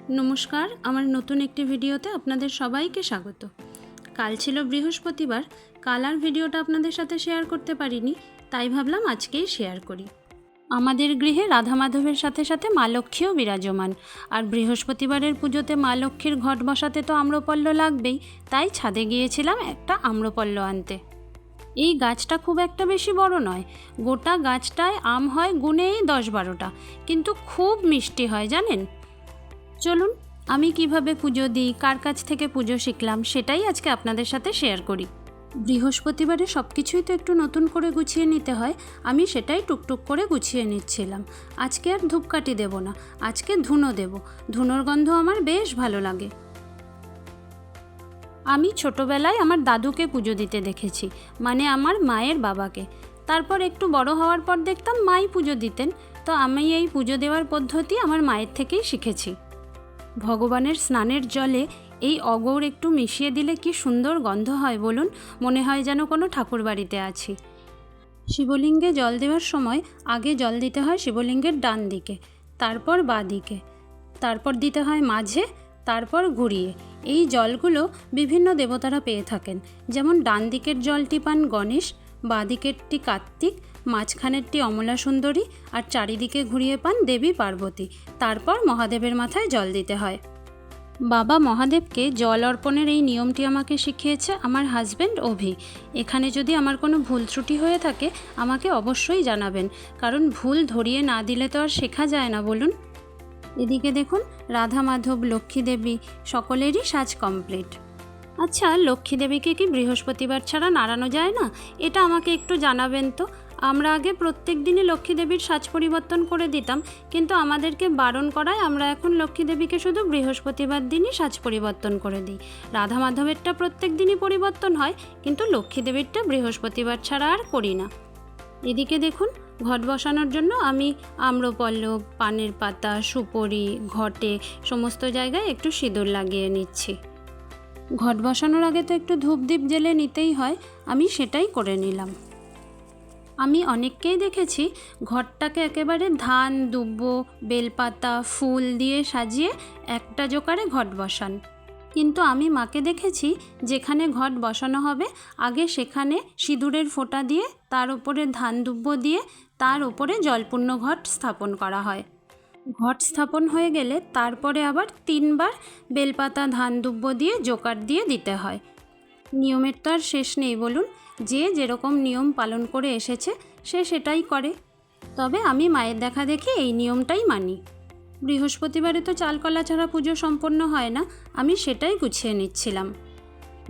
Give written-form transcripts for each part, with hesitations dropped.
নমস্কার, আমার নতুন একটি ভিডিওতে আপনাদের সবাইকে স্বাগত। কাল ছিল বৃহস্পতিবার, কাল আর ভিডিওটা আপনাদের সাথে শেয়ার করতে পারিনি, তাই ভাবলাম আজকেই শেয়ার করি। আমাদের গৃহে রাধা মাধবের সাথে সাথে মা লক্ষ্মীও বিরাজমান, আর বৃহস্পতিবারের পুজোতে মা লক্ষ্মীর ঘট বসাতে তো আম্রপল্ল লাগবেই, তাই ছাদে গিয়েছিলাম একটা আম্রপল্ল আনতে। এই গাছটা খুব একটা বেশি বড় নয়, গোটা গাছটায় আম হয় গুনেই 10-12টা, কিন্তু খুব মিষ্টি হয় জানেন। চলুন আমি কিভাবে পুজো দিই, কার কাছ থেকে পুজো শিখলাম, সেটাই আজকে আপনাদের সাথে শেয়ার করি। বৃহস্পতিবারে সব কিছুই তো একটু নতুন করে গুছিয়ে নিতে হয়, আমি সেটাই টুকটুক করে গুছিয়ে নিচ্ছিলাম। আজকে আর ধূপকাঠি দেব না, আজকে ধুনো দেব। ধুনোর গন্ধ আমার বেশ ভালো লাগে। আমি ছোটোবেলায় আমার দাদুকে পুজো দিতে দেখেছি, মানে আমার মায়ের বাবাকে। তারপর একটু বড় হওয়ার পর দেখতাম মাই পুজো দিতেন, তো আমি এই পুজো দেওয়ার পদ্ধতি আমার মায়ের থেকেই শিখেছি। ভগবানের স্নানের জলে এই অগৌর একটু মিশিয়ে দিলে কি সুন্দর গন্ধ হয় বলুন, মনে হয় যেন কোনো ঠাকুর বাড়িতে আছি। শিবলিঙ্গে জল দেওয়ার সময় আগে জল দিতে হয় শিবলিঙ্গের ডান দিকে, তারপর বাঁ দিকে, তারপর দিতে হয় মাঝে, তারপর ঘুরিয়ে। এই জলগুলো বিভিন্ন দেবতারা পেয়ে থাকেন, যেমন ডান দিকের জলটি পান গণেশ, বাঁ দিকেরটি কার্তিক, মাঝখানেরটি অমলা সুন্দরী, আর চারিদিকে ঘুরিয়ে পান দেবী পার্বতী। তারপর মহাদেবের মাথায় জল দিতে হয়। বাবা মহাদেবকে জল অর্পণের এই নিয়মটি আমাকে শিখিয়েছে আমার হাজব্যান্ড অভি। এখানে যদি আমার কোনো ভুল ত্রুটি হয়ে থাকে আমাকে অবশ্যই জানাবেন, কারণ ভুল ধরিয়ে না দিলে তো আর শেখা যায় না বলুন। এদিকে দেখুন, রাধা মাধব, লক্ষ্মী দেবী সকলেরই সাজ কমপ্লিট। আচ্ছা, লক্ষ্মী দেবীকে কি বৃহস্পতিবার ছাড়া নাড়ানো যায় না? এটা আমাকে একটু জানাবেন তো। আমরা আগে প্রত্যেক দিনই লক্ষ্মী দেবীর সাজ পরিবর্তন করে দিতাম, কিন্তু আমাদেরকে বারণ করায় আমরা এখন লক্ষ্মী দেবীকে শুধু বৃহস্পতিবার দিনই সাজ পরিবর্তন করে দিই। রাধা মাধবেরটা প্রত্যেক দিনই পরিবর্তন হয়, কিন্তু লক্ষ্মী দেবীরটা বৃহস্পতিবার ছাড়া আর করি না। এদিকে দেখুন, ঘট বসানোর জন্য আমি আম্রপল্লব, পানের পাতা, সুপরি, ঘটে সমস্ত জায়গায় একটু সিঁদুর লাগিয়ে নিচ্ছি। ঘট বসানোর আগে তো একটু ধূপদীপ জ্বেলে নিতেই হয়, আমি সেটাই করে নিলাম। আমি অনেককেই দেখেছি ঘরটাকে একেবারে ধান, দুব্ব, বেলপাতা, ফুল দিয়ে সাজিয়ে একটা জোকারে ঘট বসান, কিন্তু আমি মাকে দেখেছি যেখানে ঘট বসানো হবে আগে সেখানে সিঁদুরের ফোঁটা দিয়ে, তার উপরে ধান দুব্ব দিয়ে, তার উপরে জলপূর্ণ ঘট স্থাপন করা হয়। ঘট স্থাপন হয়ে গেলে তারপরে আবার 3বার বেলপাতা, ধান দুব্ব দিয়ে জোকার দিয়ে দিতে হয়। নিয়মের তো আর শেষ নেই বলুন, যে যেরকম নিয়ম পালন করে এসেছে সে সেটাই করে। তবে আমি মায়ের দেখা দেখে এই নিয়মটাই মানি। বৃহস্পতিবারে তো চালকলা ছাড়া পুজো সম্পন্ন হয় না, আমি সেটাই গুছিয়ে নিচ্ছিলাম।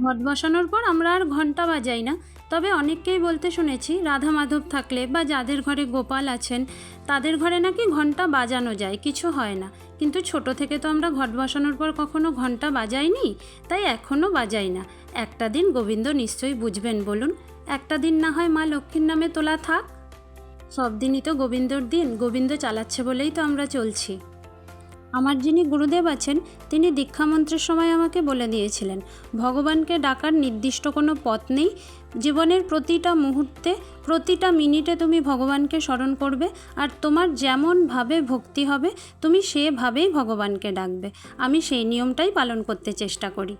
ঘট বসানোর পর আমরা আর ঘণ্টা বাজাই না, তবে অনেককেই বলতে শুনেছি রাধা মাধব থাকলে বা যাদের ঘরে গোপাল আছেন তাদের ঘরে নাকি ঘণ্টা বাজানো যায়, কিছু হয় না। কিন্তু ছোট থেকে তো আমরা ঘট বসানোর পর কখনো ঘণ্টা বাজাইনি, তাই এখনও বাজাই না। একটা দিন গোবিন্দ নিশ্চয়ই বুঝবেন বলুন, একটা দিন না হয় মা লক্ষ্মীর নামে তোলা থাক। সব দিনই তো গোবিন্দর দিন, গোবিন্দ চালাচ্ছে বলেই তো আমরা চলছি। আমার যিনি গুরুদেব আছেন তিনি দীক্ষামন্ত্রের সময় আমাকে বলে দিয়েছিলেন, ভগবানকে ডাকার নির্দিষ্ট কোনো পথ নেই, জীবনের প্রতিটা মুহূর্তে, প্রতিটা মিনিটে তুমি ভগবানকে স্মরণ করবে, আর তোমার যেমনভাবে ভক্তি হবে তুমি সেভাবেই ভগবানকে ডাকবে। আমি সেই নিয়মটাই পালন করতে চেষ্টা করি।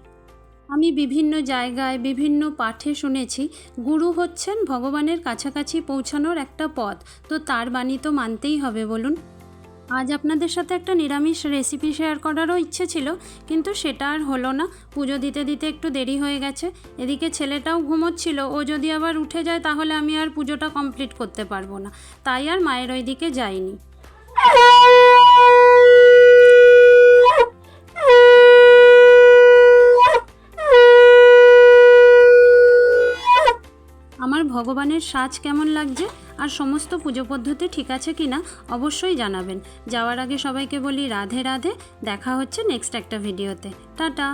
আমি বিভিন্ন জায়গায় বিভিন্ন পাঠে শুনেছি গুরু হচ্ছেন ভগবানের কাছাকাছি পৌঁছানোর একটা পথ, তো তার বাণী তো মানতেই হবে বলুন। আজ আপনাদের সাথে একটা নিরামিষ রেসিপি শেয়ার করারও ইচ্ছে ছিল, কিন্তু সেটা আর হলো না, পুজো দিতে দিতে একটু দেরি হয়ে গেছে। এদিকে ছেলেটাও ঘুমোচ্ছিল, ও যদি আবার উঠে যায় তাহলে আমি আর পুজোটা কমপ্লিট করতে পারবো না, তাই আর মায়ের ওই দিকে যাইনি। আমার ভগবানের সাজ কেমন লাগছে আর সমস্ত পুজো পদ্ধতি ঠিক আছে কিনা অবশ্যই জানাবেন। যাওয়ার আগে সবাইকে বলি রাধে রাধে, দেখা হচ্ছে নেক্সট একটা ভিডিওতে। টাটা।